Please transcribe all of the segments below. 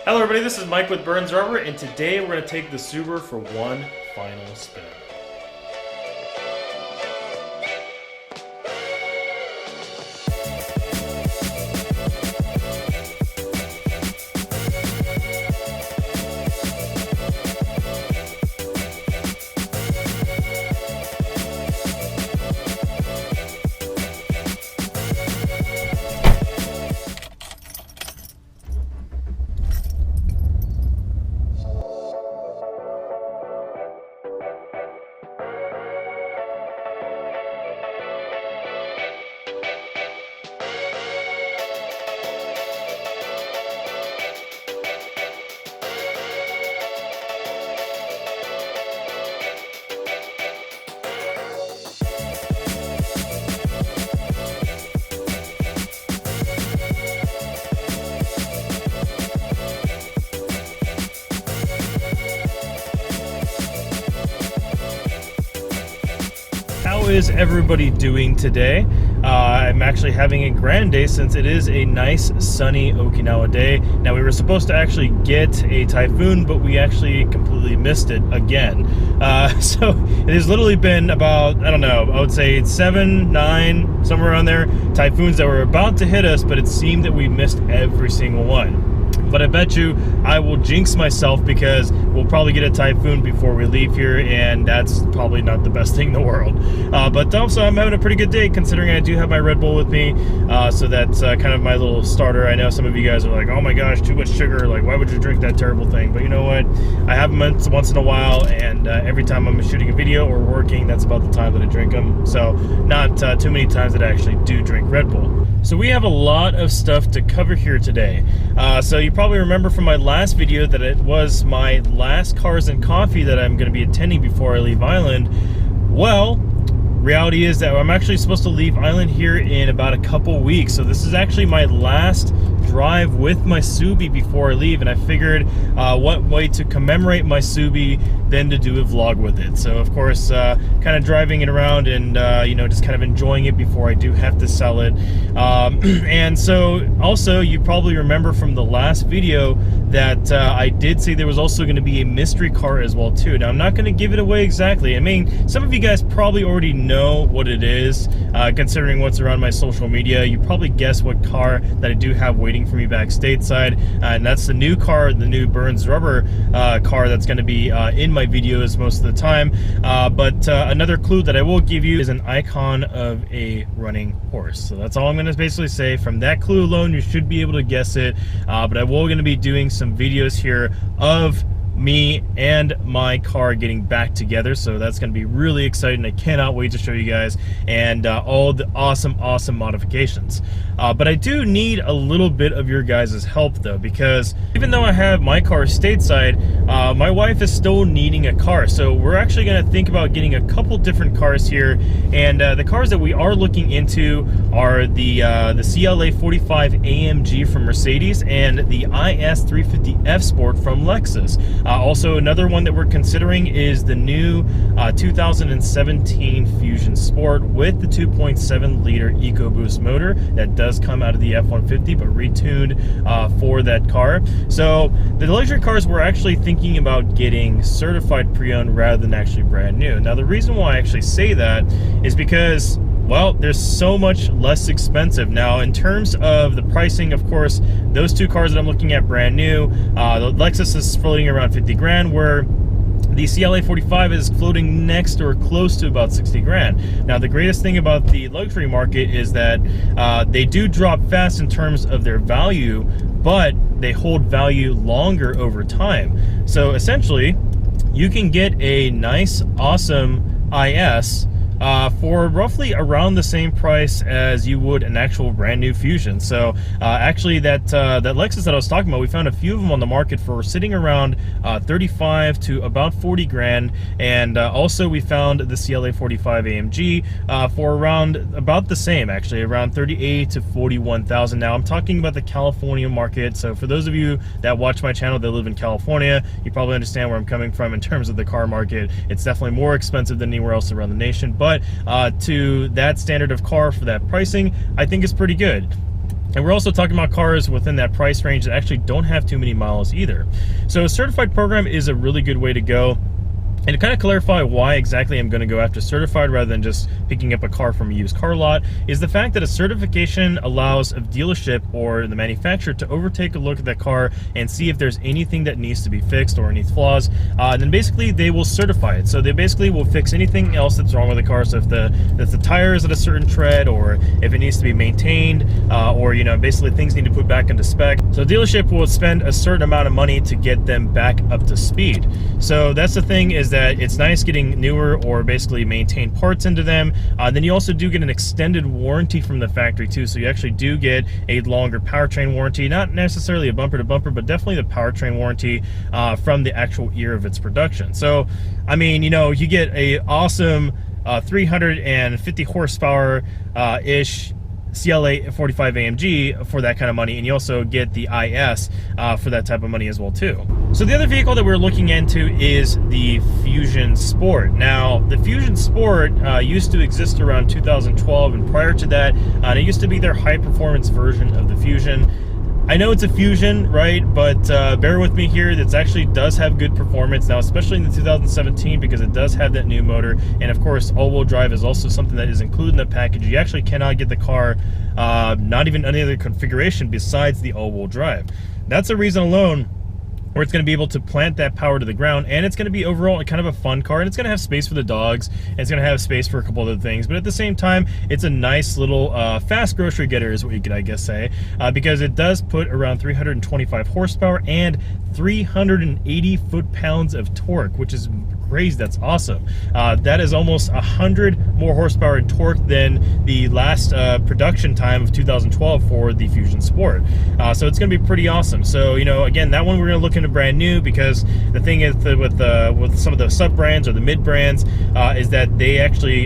Hello everybody, this is Mike with Burns Rubber, and today we're going to take the Subaru for one final spin. How is everybody doing today? I'm actually having a grand day since it is a nice sunny Okinawa day. Now we were supposed to actually get a typhoon, but we actually completely missed it again. So it has literally been about, I don't know, I would say 7, 9, somewhere around there, typhoons that were about to hit us, but it seemed that we missed every single one. But I bet you I will jinx myself because we'll probably get a typhoon before we leave here, and that's probably not the best thing in the world. But also I'm having a pretty good day considering I do have my Red Bull with me, so that's kind of my little starter. I know some of you guys are like, oh my gosh, too much sugar, like why would you drink that terrible thing? But you know what, I have them once in a while, and every time I'm shooting a video or working, that's about the time that I drink them. So not too many times that I actually do drink Red Bull. So we have a lot of stuff to cover here today. So you probably remember from my last video that it was my last Cars and Coffee that I'm going to be attending before I leave Island. Well, reality is that I'm actually supposed to leave Island here in about a couple weeks. So this is actually my last drive with my Subi before I leave, and I figured what way to commemorate my Subi than to do a vlog with it. So of course kind of driving it around and you know, just kind of enjoying it before I do have to sell it. And so also you probably remember from the last video that I did say there was also going to be a mystery car as well too. Now I'm not going to give it away exactly. I mean, some of you guys probably already know what it is, considering what's around my social media. You probably guess what car that I do have waiting for me back stateside, and that's the new car, the new Burns Rubber car that's going to be in my videos most of the time. But another clue that I will give you is an icon of a running horse. So that's all I'm going to basically say. From that clue alone, you should be able to guess it. But I will going to be doing some videos here of me and my car getting back together, so that's going to be really exciting. I cannot wait to show you guys, and all the awesome modifications. But I do need a little bit of your guys' help though, because even though I have my car stateside, my wife is still needing a car. So we're actually going to think about getting a couple different cars here, and the cars that we are looking into are the CLA 45 AMG from Mercedes and the IS 350F Sport from Lexus. Also, another one that we're considering is the new 2017 Fusion Sport with the 2.7 liter EcoBoost motor that does come out of the F-150, but retuned for that car. So the luxury cars we're actually thinking about getting certified pre-owned rather than actually brand new. Now the reason why I actually say that is because, well, they're so much less expensive. Now, in terms of the pricing, of course, those two cars that I'm looking at brand new, the Lexus is floating around 50 grand, where the CLA 45 is floating next or close to about 60 grand. Now, the greatest thing about the luxury market is that they do drop fast in terms of their value, but they hold value longer over time. So essentially, you can get a nice, awesome IS for roughly around the same price as you would an actual brand new Fusion. So actually that Lexus that I was talking about, we found a few of them on the market for sitting around 35 to about 40 grand, and also we found the CLA 45 AMG for around about the same, actually around 38 to 41,000. Now I'm talking about the California market, so for those of you that watch my channel that live in California, you probably understand where I'm coming from in terms of the car market. It's definitely more expensive than anywhere else around the nation, but to that standard of car for that pricing, I think is pretty good. And we're also talking about cars within that price range that actually don't have too many miles either. So a certified program is a really good way to go. And to kind of clarify why exactly I'm going to go after certified rather than just picking up a car from a used car lot is the fact that a certification allows a dealership or the manufacturer to overtake a look at that car and see if there's anything that needs to be fixed or any flaws. And then basically they will certify it. So they basically will fix anything else that's wrong with the car. So if the tire is at a certain tread, or if it needs to be maintained, or basically things need to put back into spec. So the dealership will spend a certain amount of money to get them back up to speed. So that's the thing, is that it's nice getting newer or basically maintained parts into them. Then you also do get an extended warranty from the factory too. So you actually do get a longer powertrain warranty, not necessarily a bumper to bumper, but definitely the powertrain warranty from the actual year of its production. So, I mean, you get a awesome 350 horsepower ish CLA 45 AMG for that kind of money, and you also get the IS for that type of money as well too. So the other vehicle that we're looking into is the Fusion Sport. Now the Fusion Sport used to exist around 2012, and prior to that it used to be their high performance version of the Fusion. I know it's a Fusion, right? But bear with me here. It actually does have good performance now, especially in the 2017, because it does have that new motor. And of course, all-wheel drive is also something that is included in the package. You actually cannot get the car, not even any other configuration besides the all-wheel drive. That's a reason alone where it's going to be able to plant that power to the ground, and it's going to be overall kind of a fun car, and it's going to have space for the dogs, and it's going to have space for a couple other things. But at the same time, it's a nice little fast grocery getter is what you could, I guess, say, because it does put around 325 horsepower and 380 foot-pounds of torque, which is crazy. That's awesome. That is almost 100 more horsepower and torque than the last production time of 2012 for the Fusion Sport. So it's going to be pretty awesome. So, again, that one we're going to look into brand new, because the thing is that with some of the sub brands or the mid brands is that they actually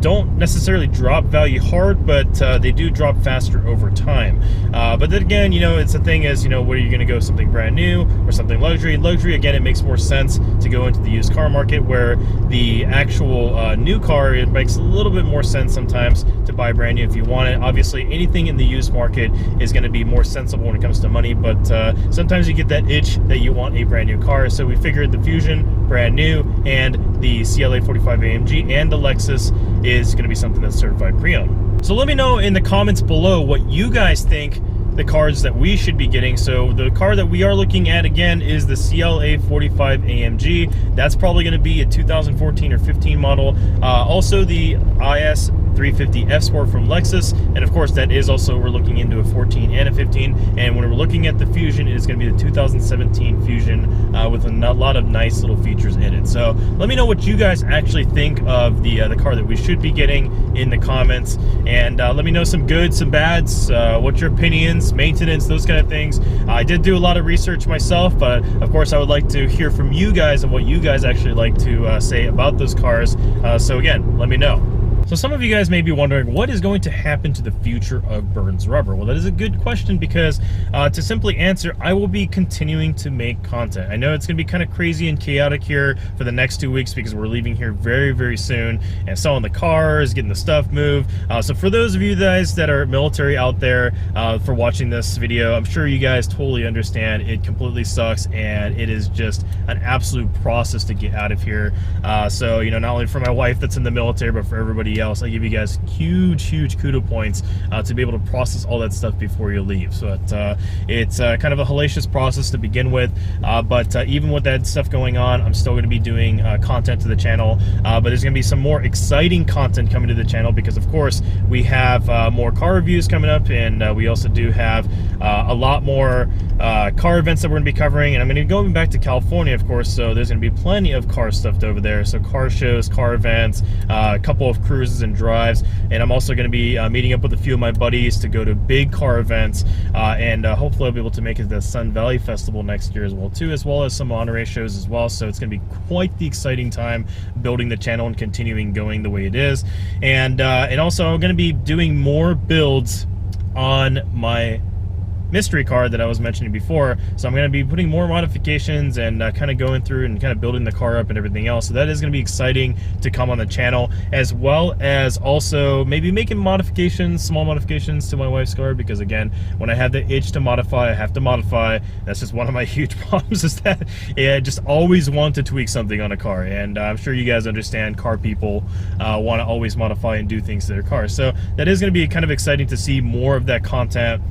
don't necessarily drop value hard, but they do drop faster over time. But then again, it's the thing is, what are you going to go, something brand new or something luxury? Luxury, again, it makes more sense to go into the used car market, where the actual new car, it makes a little bit more sense sometimes to buy brand new if you want it. Obviously, anything in the used market is going to be more sensible when it comes to money, but sometimes you get that itch that you want a brand new car. So we figured the Fusion, brand new, and the CLA 45 AMG and the Lexus is going to be something that's certified pre-owned. So let me know in the comments below what you guys think the cars that we should be getting. So the car that we are looking at again is the CLA 45 AMG. That's probably going to be a 2014 or 15 model. Also the IS 350 F Sport from Lexus, and of course that is also, we're looking into a 14 and a 15. And when we're looking at the Fusion, it is going to be the 2017 Fusion with a lot of nice little features in it. So let me know what you guys actually think of the car that we should be getting in the comments, and let me know some goods, some bads, what's your opinions, maintenance, those kind of things. I did do a lot of research myself, but of course I would like to hear from you guys and what you guys actually like to say about those cars. So again, let me know. So some of you guys may be wondering, what is going to happen to the future of Burns Rubber? Well, that is a good question, because to simply answer, I will be continuing to make content. I know it's going to be kind of crazy and chaotic here for the next 2 weeks, because we're leaving here very, very soon and selling the cars, getting the stuff moved. So for those of you guys that are military out there for watching this video, I'm sure you guys totally understand it completely sucks, and it is just an absolute process to get out of here. So, not only for my wife that's in the military, but for everybody else, I give you guys huge kudo points to be able to process all that stuff before you leave. So it's kind of a hellacious process to begin with, but even with that stuff going on, I'm still going to be doing content to the channel, but there's going to be some more exciting content coming to the channel, because of course we have more car reviews coming up, and we also do have a lot more car events that we're going to be covering, and I'm going to be going back to California, of course, so there's going to be plenty of car stuff over there. So car shows, car events, a couple of cruises and drives, and I'm also going to be meeting up with a few of my buddies to go to big car events, and hopefully I'll be able to make it to the Sun Valley Festival next year as well too, as well as some Monterey shows as well. So it's going to be quite the exciting time building the channel and continuing going the way it is, and also I'm going to be doing more builds on my mystery car that I was mentioning before. So I'm going to be putting more modifications and kind of going through and kind of building the car up and everything else. So that is going to be exciting to come on the channel, as well as also maybe making modifications, small modifications to my wife's car, because again, when I have the itch to modify, I have to modify. That's just one of my huge problems, is that I just always want to tweak something on a car. And I'm sure you guys understand, car people want to always modify and do things to their cars. So that is going to be kind of exciting to see more of that content.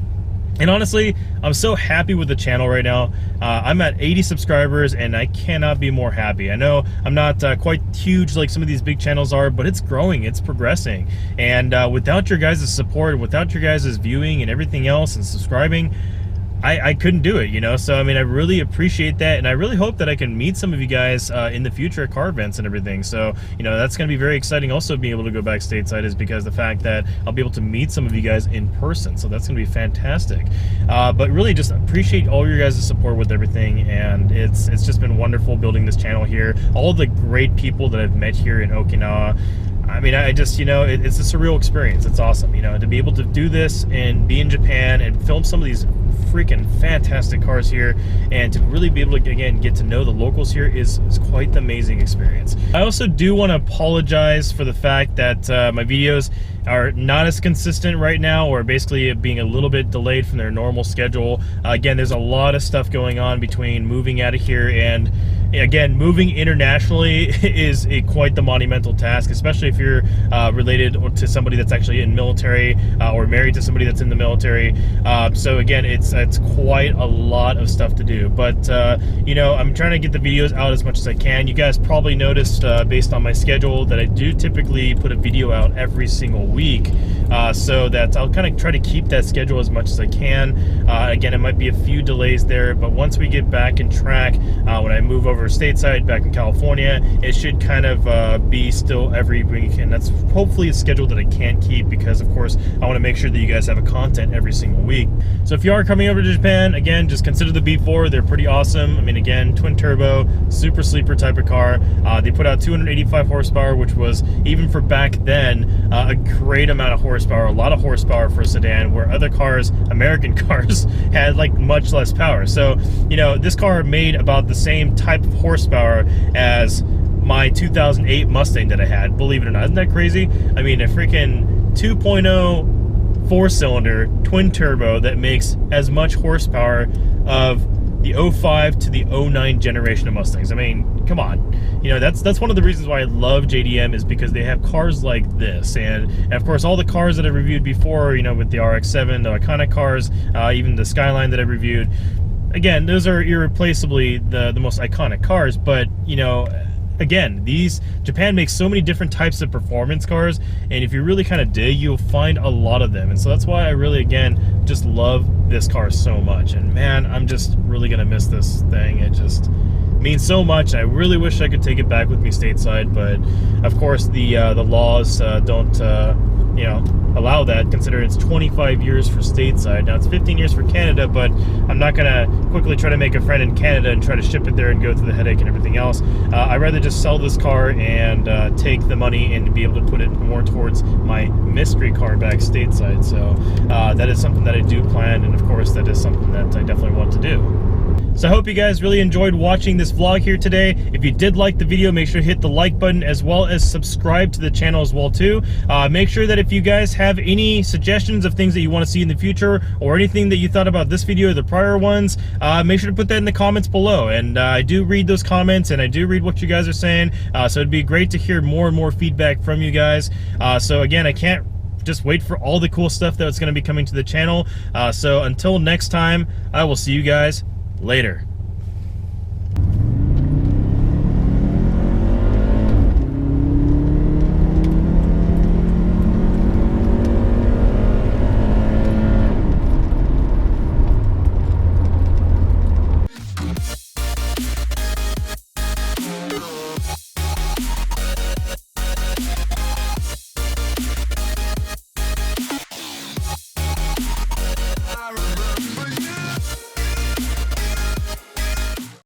And honestly, I'm so happy with the channel right now. I'm at 80 subscribers, and I cannot be more happy. I know I'm not quite huge like some of these big channels are, but it's growing, it's progressing. And without your guys' support, without your guys' viewing and everything else and subscribing, I couldn't do it, you know? So, I mean, I really appreciate that, and I really hope that I can meet some of you guys in the future at car events and everything. So, you know, that's going to be very exciting. Also, being able to go back stateside is because the fact that I'll be able to meet some of you guys in person. So that's going to be fantastic. But really just appreciate all your guys' support with everything, and it's just been wonderful building this channel here. All the great people that I've met here in Okinawa. I mean, I just, you know, it's a surreal experience. It's awesome, you know, to be able to do this and be in Japan and film some of these freaking fantastic cars here, and to really be able to, again, get to know the locals here is quite the amazing experience. I also do want to apologize for the fact that my videos are not as consistent right now, or basically being a little bit delayed from their normal schedule. Again, there's a lot of stuff going on between moving out of here, and again, moving internationally is quite the monumental task, especially if you're related to somebody that's actually in military, or married to somebody that's in the military. So again, it's quite a lot of stuff to do, but you know, I'm trying to get the videos out as much as I can. You guys probably noticed based on my schedule that I do typically put a video out every single week, so that I'll kind of try to keep that schedule as much as I can. Again, it might be a few delays there, but once we get back in track, when I move over stateside back in California, it should kind of be still every week, and that's hopefully a schedule that I can keep, because of course I want to make sure that you guys have a content every single week. So if you are coming over to Japan, again, just consider the B4. They're pretty awesome. I mean, again, twin turbo, super sleeper type of car. They put out 285 horsepower, which was, even for back then, a great amount of horsepower, a lot of horsepower for a sedan, where other cars, American cars, had like much less power. So, you know, this car made about the same type of horsepower as my 2008 Mustang that I had, believe it or not. Isn't that crazy? I mean, a freaking 2.0 4-cylinder twin turbo that makes as much horsepower of the 05 to the 09 generation of Mustangs. I mean, come on. You know, that's one of the reasons why I love JDM, is because they have cars like this. And of course, all the cars that I reviewed before, you know, with the RX-7, the iconic cars, even the Skyline that I reviewed, again, those are irreplaceably the most iconic cars. But, you know, again, Japan makes so many different types of performance cars, and if you really kind of dig, you'll find a lot of them. And so that's why I really, again, just love this car so much. And man, I'm just really gonna miss this thing. It just means so much. I really wish I could take it back with me stateside, but of course the laws don't you know, allow that, considering it's 25 years for stateside. Now it's 15 years for Canada, but I'm not gonna quickly try to make a friend in Canada and try to ship it there and go through the headache and everything else. I'd rather just sell this car and take the money and be able to put it more towards my mystery car back stateside. So that is something that I do plan, and of course that is something that I definitely want to do. So I hope you guys really enjoyed watching this vlog here today. If you did like the video, make sure to hit the like button, as well as subscribe to the channel as well too. Make sure that if you guys have any suggestions of things that you want to see in the future, or anything that you thought about this video or the prior ones, make sure to put that in the comments below. And I do read those comments, and I do read what you guys are saying. So it'd be great to hear more and more feedback from you guys. So again, I can't just wait for all the cool stuff that's going to be coming to the channel. So until next time, I will see you guys later.